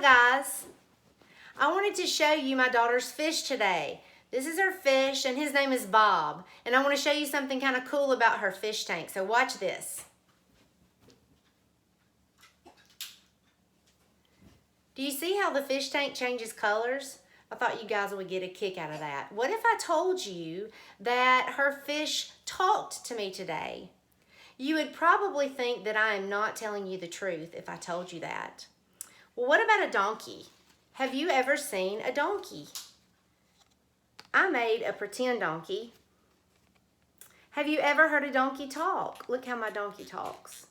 guys. I wanted to show you my daughter's fish today. This is her fish and his name is Bob. And I want to show you something kind of cool about her fish tank. So watch this. Do you see how the fish tank changes colors? I thought you guys would get a kick out of that. What if I told you that her fish talked to me today? You would probably think that I am not telling you the truth if I told you that. Well, what about a donkey? Have you ever seen a donkey? I made a pretend donkey. Have you ever heard a donkey talk? Look how my donkey talks.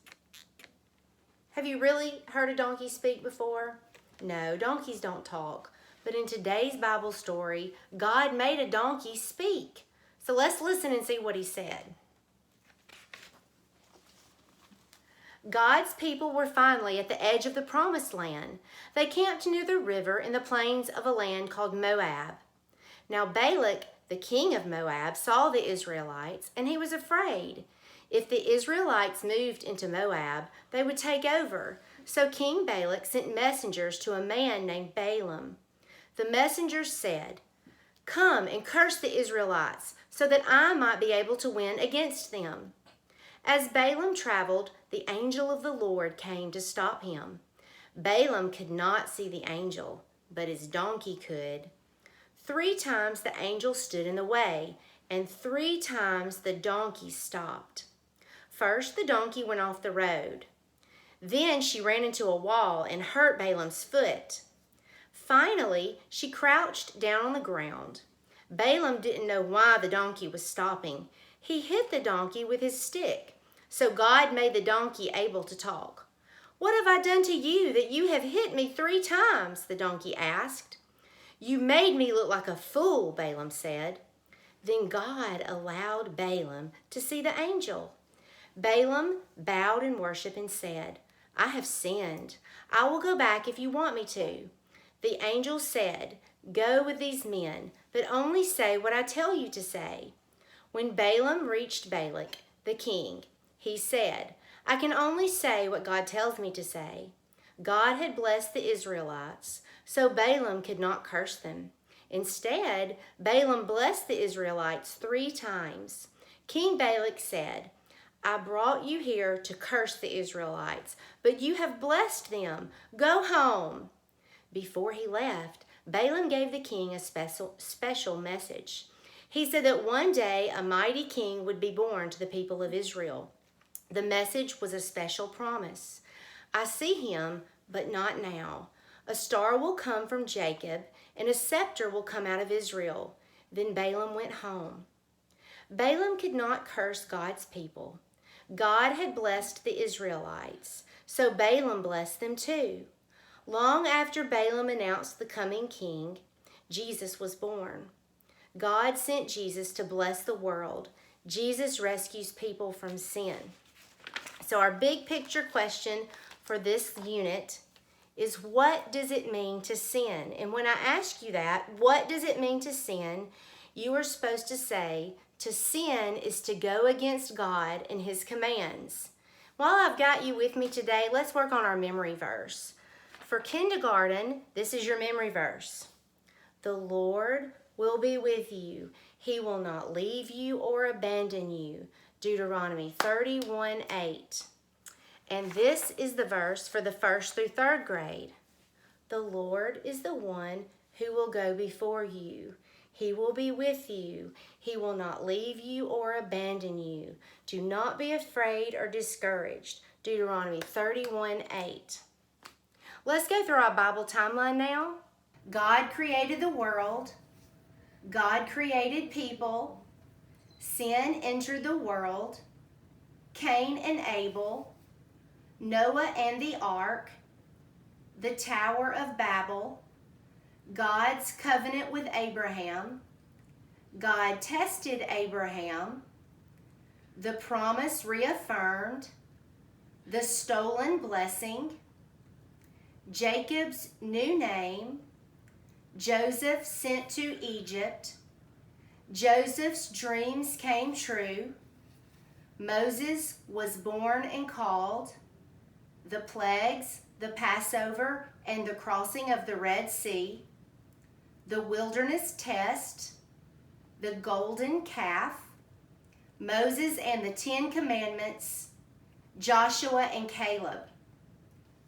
Have you really heard a donkey speak before? No, donkeys don't talk. But in today's Bible story, God made a donkey speak. So let's listen and see what he said. God's people were finally at the edge of the promised land. They camped near the river in the plains of a land called Moab. Now Balak, the king of Moab, saw the Israelites, and he was afraid. If the Israelites moved into Moab, they would take over. So King Balak sent messengers to a man named Balaam. The messengers said, "Come and curse the Israelites, so that I might be able to win against them." As Balaam traveled, the angel of the Lord came to stop him. Balaam could not see the angel, but his donkey could. 3 times the angel stood in the way, and 3 times the donkey stopped. First, the donkey went off the road. Then she ran into a wall and hurt Balaam's foot. Finally, she crouched down on the ground. Balaam didn't know why the donkey was stopping. He hit the donkey with his stick, so God made the donkey able to talk. "What have I done to you that you have hit me 3 times?" the donkey asked. "You made me look like a fool," Balaam said. Then God allowed Balaam to see the angel. Balaam bowed in worship and said, "I have sinned. I will go back if you want me to." The angel said, "Go with these men, but only say what I tell you to say." When Balaam reached Balak, the king, he said, "I can only say what God tells me to say." God had blessed the Israelites, so Balaam could not curse them. Instead, Balaam blessed the Israelites 3 times. King Balak said, "I brought you here to curse the Israelites, but you have blessed them. Go home." Before he left, Balaam gave the king a special message. He said that one day a mighty king would be born to the people of Israel. The message was a special promise. "I see him, but not now. A star will come from Jacob, and a scepter will come out of Israel." Then Balaam went home. Balaam could not curse God's people. God had blessed the Israelites, so Balaam blessed them too. Long after Balaam announced the coming king, Jesus was born. God sent Jesus to bless the world. Jesus rescues people from sin. So our big picture question for this unit is, what does it mean to sin? And when I ask you that, what does it mean to sin? You are supposed to say, to sin is to go against God and his commands. While I've got you with me today, let's work on our memory verse. For kindergarten, this is your memory verse. The Lord will be with you. He will not leave you or abandon you. Deuteronomy 31:8. And this is the verse for the 1st through 3rd grade. The Lord is the one who will go before you. He will be with you. He will not leave you or abandon you. Do not be afraid or discouraged. Deuteronomy 31:8. Let's go through our Bible timeline now. God created the world. God created people. Sin entered the world. Cain and Abel. Noah and the ark. The Tower of Babel. God's covenant with Abraham. God tested Abraham. The promise reaffirmed. The stolen blessing. Jacob's new name. Joseph sent to Egypt. Joseph's dreams came true. Moses was born and called. The plagues, the Passover, and the crossing of the Red Sea, the wilderness test, the golden calf, Moses and the 10 Commandments, Joshua and Caleb.